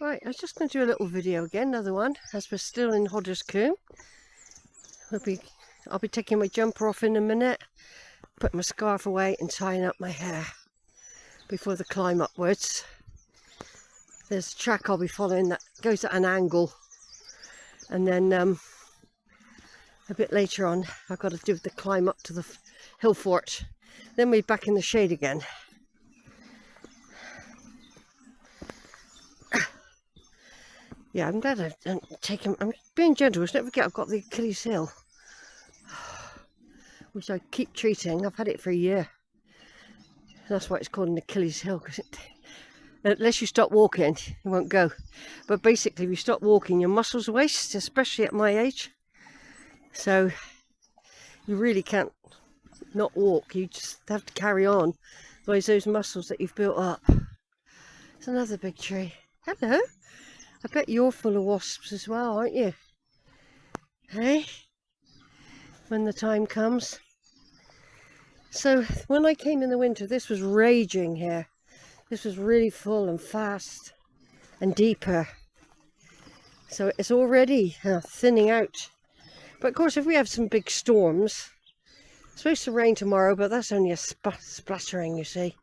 Right, I was just going to do a little video again, another one, as we're still in Hodder's Combe. I'll be taking my jumper off in a minute, putting my scarf away and tying up my hair before the climb upwards. There's a track I'll be following that goes at an angle, and then a bit later on I've got to do the climb up to the hill fort, then we're back in the shade again. Yeah, I'm glad I've taken. I'm being gentle. Don't forget, I've got the Achilles heel, which I keep treating. I've had it for a year. That's why it's called an Achilles heel, because unless you stop walking, it won't go. But basically, if you stop walking, your muscles waste, especially at my age. So you really can't not walk. You just have to carry on. Otherwise, those muscles that you've built up. It's another big tree. Hello. I bet you're full of wasps as well, aren't you? Hey? When the time comes. So, when I came in the winter, this was raging here. This was really full and fast and deeper. So it's already thinning out. But of course, if we have some big storms, it's supposed to rain tomorrow, but that's only a splattering, you see.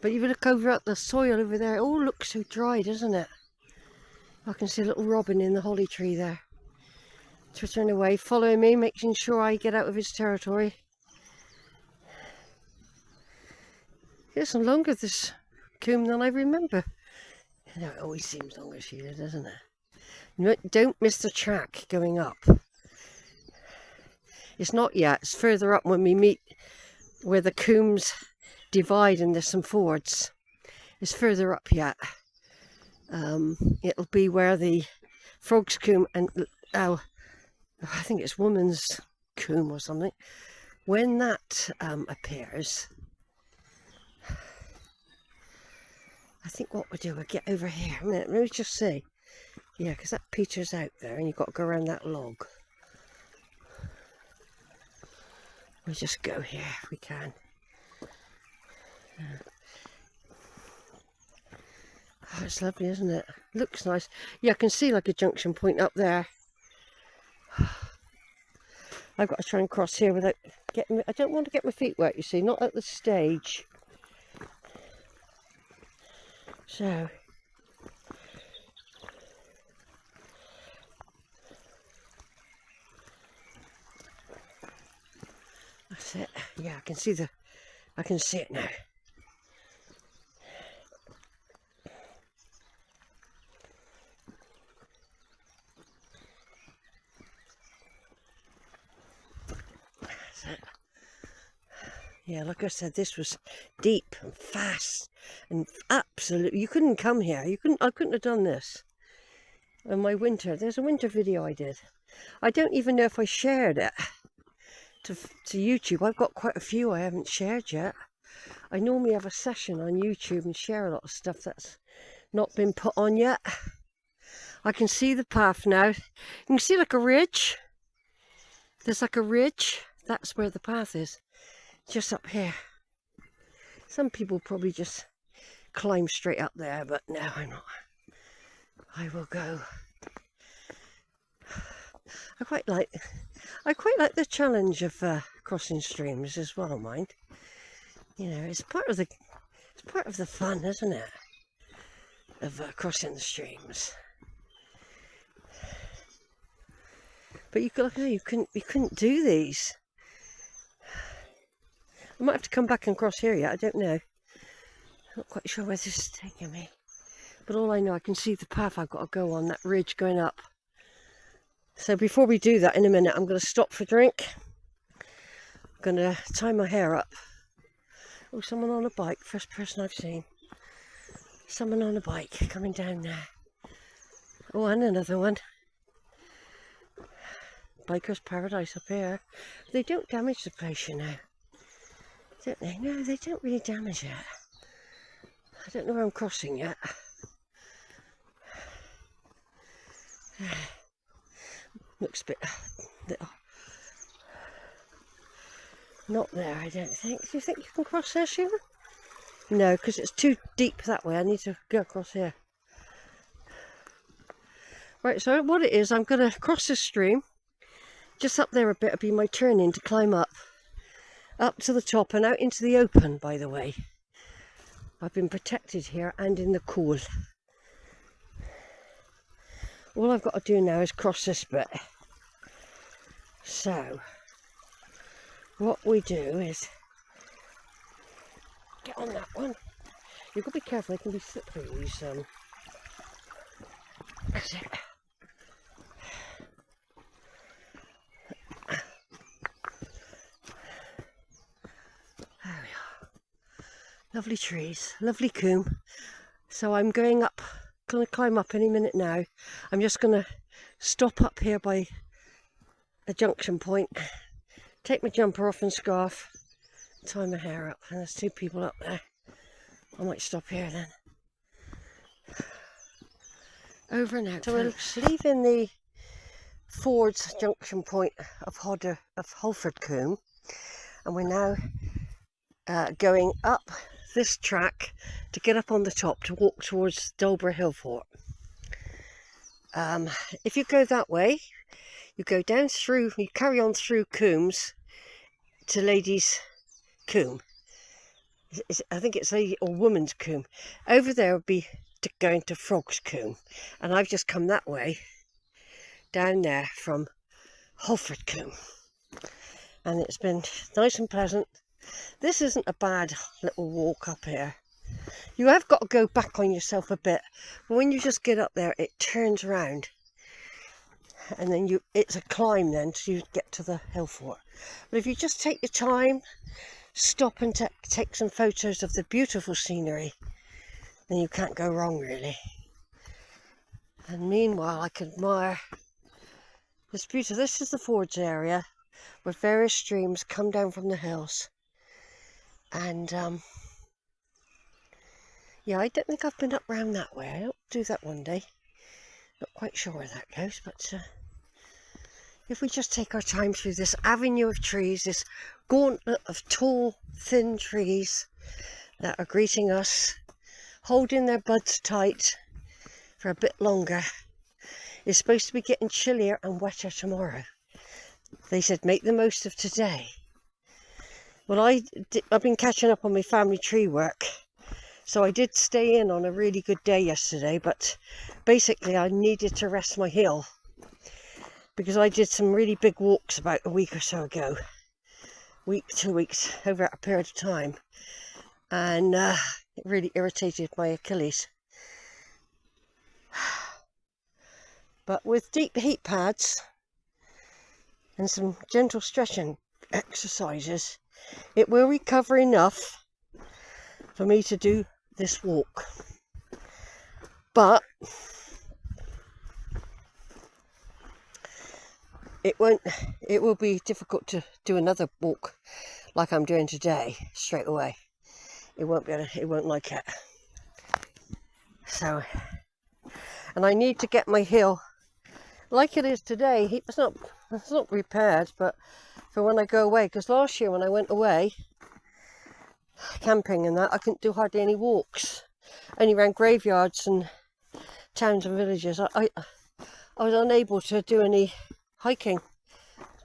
But if you look over at the soil over there, it all looks so dry, doesn't it? I can see a little robin in the holly tree there, twittering away, following me, making sure I get out of his territory. It's longer, this comb, than I remember. You know, it always seems longer, Sheila, doesn't it? Don't miss the track going up. It's not yet. It's further up when we meet where the combs divide and there's some fords. It's further up yet. It'll be where the frog's comb and I think it's woman's comb or something. When that appears, I think what we'll do, we'll get over here. A minute, let me just see. Yeah, because that peters out there and you've got to go around that log. We'll just go here if we can. Oh, it's lovely, isn't it? Looks nice. Yeah, I can see like a junction point up there. I've got to try and cross here without getting... I don't want to get my feet wet, you see, not at the stage. So... that's it. Yeah, I can see it now. That's it. Yeah, like I said, this was deep and fast and absolute. You couldn't come here. I couldn't have done this. In my winter, there's a winter video I did. I don't even know if I shared it to YouTube. I've got quite a few I haven't shared yet. I normally have a session on YouTube and share a lot of stuff that's not been put on yet. I can see the path now. You can see like a ridge. There's like a ridge. That's where the path is. Just up here. Some people probably just climb straight up there, but no, I'm not. I will go. I quite like the challenge of crossing streams as well, mind. You know, it's part of the fun, isn't it? Of crossing the streams. But you couldn't do these. I might have to come back and cross here yet. I don't know. Not quite sure where this is taking me. But all I know, I can see the path I've got to go on, that ridge going up. So before we do that, in a minute, I'm going to stop for a drink. I'm going to tie my hair up. Oh, someone on a bike. First person I've seen. Someone on a bike coming down there. Oh, and another one. Biker's paradise up here. They don't damage the place, you know. Don't they? No, they don't really damage it. I don't know where I'm crossing yet. Looks a bit little. Not there, I don't think. Do you think you can cross there, Sheila? No, because it's too deep that way. I need to go across here. Right, so what it is, I'm going to cross the stream. Just up there a bit will be my turning to climb up to the top and out into the open, by the way. I've been protected here and in the cool. All I've got to do now is cross this bit. So, what we do is get on that one. You've got to be careful, they can be slippery, these, that's it. There we are. Lovely trees, lovely coombe. So I'm going up, going to climb up any minute now. I'm just going to stop up here by a junction point, take my jumper off and scarf, tie my hair up, and there's two people up there. I might stop here then. Over and out. So we're leaving the Ford's junction point of Holford Coombe, and we're now going up this track to get up on the top to walk towards Dulborough Hill Fort. If you go that way, you go down through, you carry on through Coombs to Ladies' Coombe. I think it's Lady or Woman's Coombe. Over there would be going to Frog's Coombe, and I've just come that way down there from Holford Coombe, and it's been nice and pleasant. This isn't a bad little walk up here. You have got to go back on yourself a bit, but when you just get up there it turns round, and then it's a climb then till you get to the hill fort. But if you just take your time, stop and take some photos of the beautiful scenery, then you can't go wrong really. And meanwhile I can admire this beautiful, this is the Fords area where various streams come down from the hills. And yeah, I don't think I've been up round that way. I'll do that one day. Not quite sure where that goes, but if we just take our time through this avenue of trees, this gauntlet of tall, thin trees that are greeting us, holding their buds tight for a bit longer. It's supposed to be getting chillier and wetter tomorrow. They said make the most of today. Well, I've been catching up on my family tree work, so I did stay in on a really good day yesterday, but basically I needed to rest my heel because I did some really big walks about a week or so ago, 2 weeks, over a period of time, and it really irritated my Achilles. But with deep heat pads and some gentle stretching exercises, it will recover enough for me to do this walk. But it will be difficult to do another walk like I'm doing today straight away. It won't like it. So, and I need to get my heel like it is today. It's not repaired, but for when I go away, because last year when I went away camping and that, I couldn't do hardly any walks, only around graveyards and towns and villages. I was unable to do any hiking.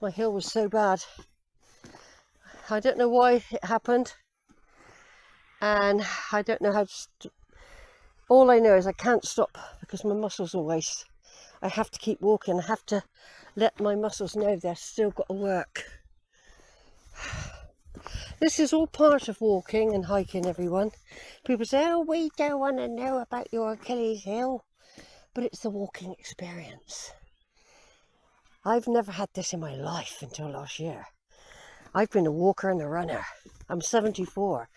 My heel was so bad. I don't know why it happened, and I don't know how to all I know is I can't stop because my muscles are waste. I have to keep walking. I have to let my muscles know they're still got to work. This is all part of walking and hiking, everyone. People say, oh, we don't want to know about your Achilles heel, but it's the walking experience. I've never had this in my life until last year. I've been a walker and a runner. I'm 74.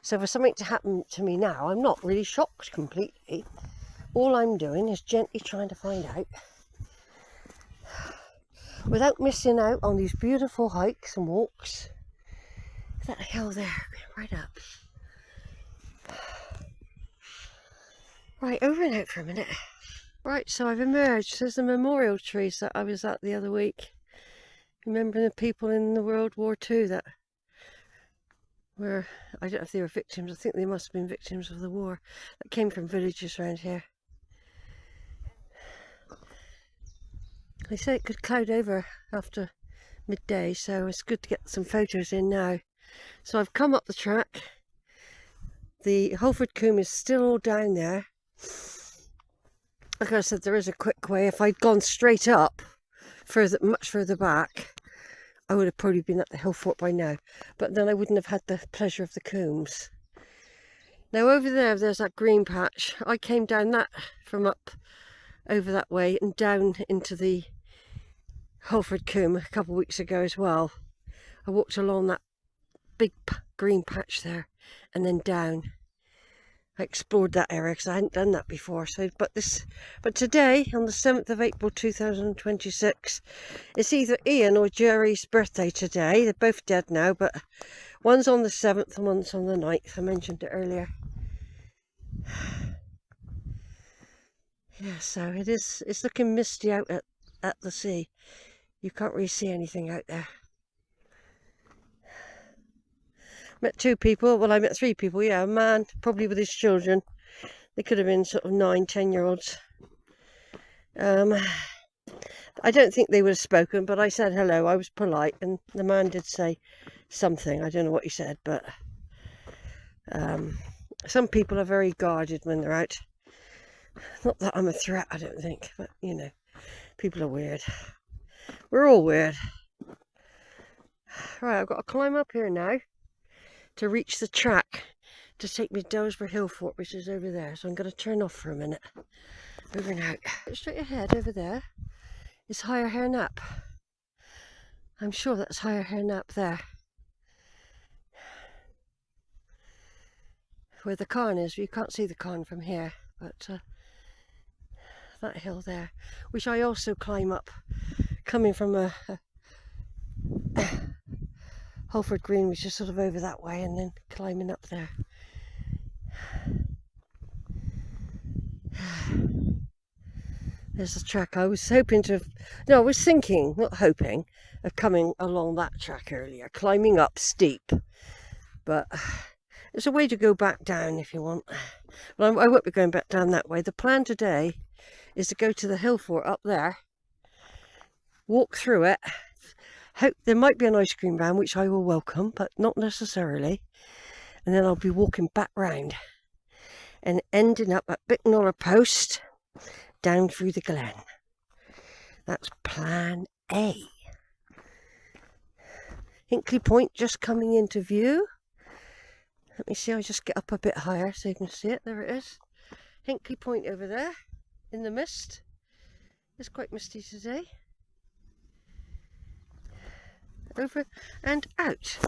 So for something to happen to me now, I'm not really shocked completely. All I'm doing is gently trying to find out, without missing out on these beautiful hikes and walks. Is that a hill there? Right up. Right, over and out for a minute. Right, so I've emerged. There's the memorial trees that I was at the other week. Remembering the people in the World War II that where, I don't know if they were victims, I think they must have been victims of the war that came from villages around here. They say it could cloud over after midday, so it's good to get some photos in now. So I've come up the track. The Holford Combe is still all down there. Like I said, there is a quick way. If I'd gone straight up, much further back, I would have probably been at the hill fort by now. But then I wouldn't have had the pleasure of the combes. Now over there, there's that green patch. I came down that from up over that way and down into the Holford Combe a couple of weeks ago as well. I walked along that big green patch there and then down. I explored that area because I hadn't done that before. So, but today, on the 7th of April 2026, it's either Ian or Jerry's birthday today. They're both dead now, but one's on the 7th and one's on the 9th. I mentioned it earlier. Yeah, so it's looking misty out at the sea. You can't really see anything out there. Met 2 people, well I met 3 people, yeah, a man, probably with his children. They could have been sort of 9-10-year-olds. I don't think they would have spoken, but I said hello, I was polite, and the man did say something. I don't know what he said, but some people are very guarded when they're out. Not that I'm a threat, I don't think, but you know, people are weird. We're all weird. Right, I've got to climb up here now to reach the track to take me to Delsborough Hill Fort, which is over there. So I'm going to turn off for a minute. Over and out. Straight ahead over there is Higher Hare Nap. I'm sure that's Higher Hare Nap there. Where the cairn is. You can't see the cairn from here, but that hill there, which I also climb up, coming from a Holford Green, which is sort of over that way, and then climbing up there. There's the track. I was hoping to I was thinking, not hoping, of coming along that track earlier, climbing up steep, but there's a way to go back down if you want. But I won't be going back down that way. The plan today is to go to the hill fort up there, walk through it. Hope there might be an ice cream van, which I will welcome, but not necessarily. And then I'll be walking back round and ending up at Bicknoller Post, down through the glen. That's plan A. Hinkley Point just coming into view. Let me see, I'll just get up a bit higher so you can see it. There it is. Hinkley Point over there in the mist. It's quite misty today. Over and out.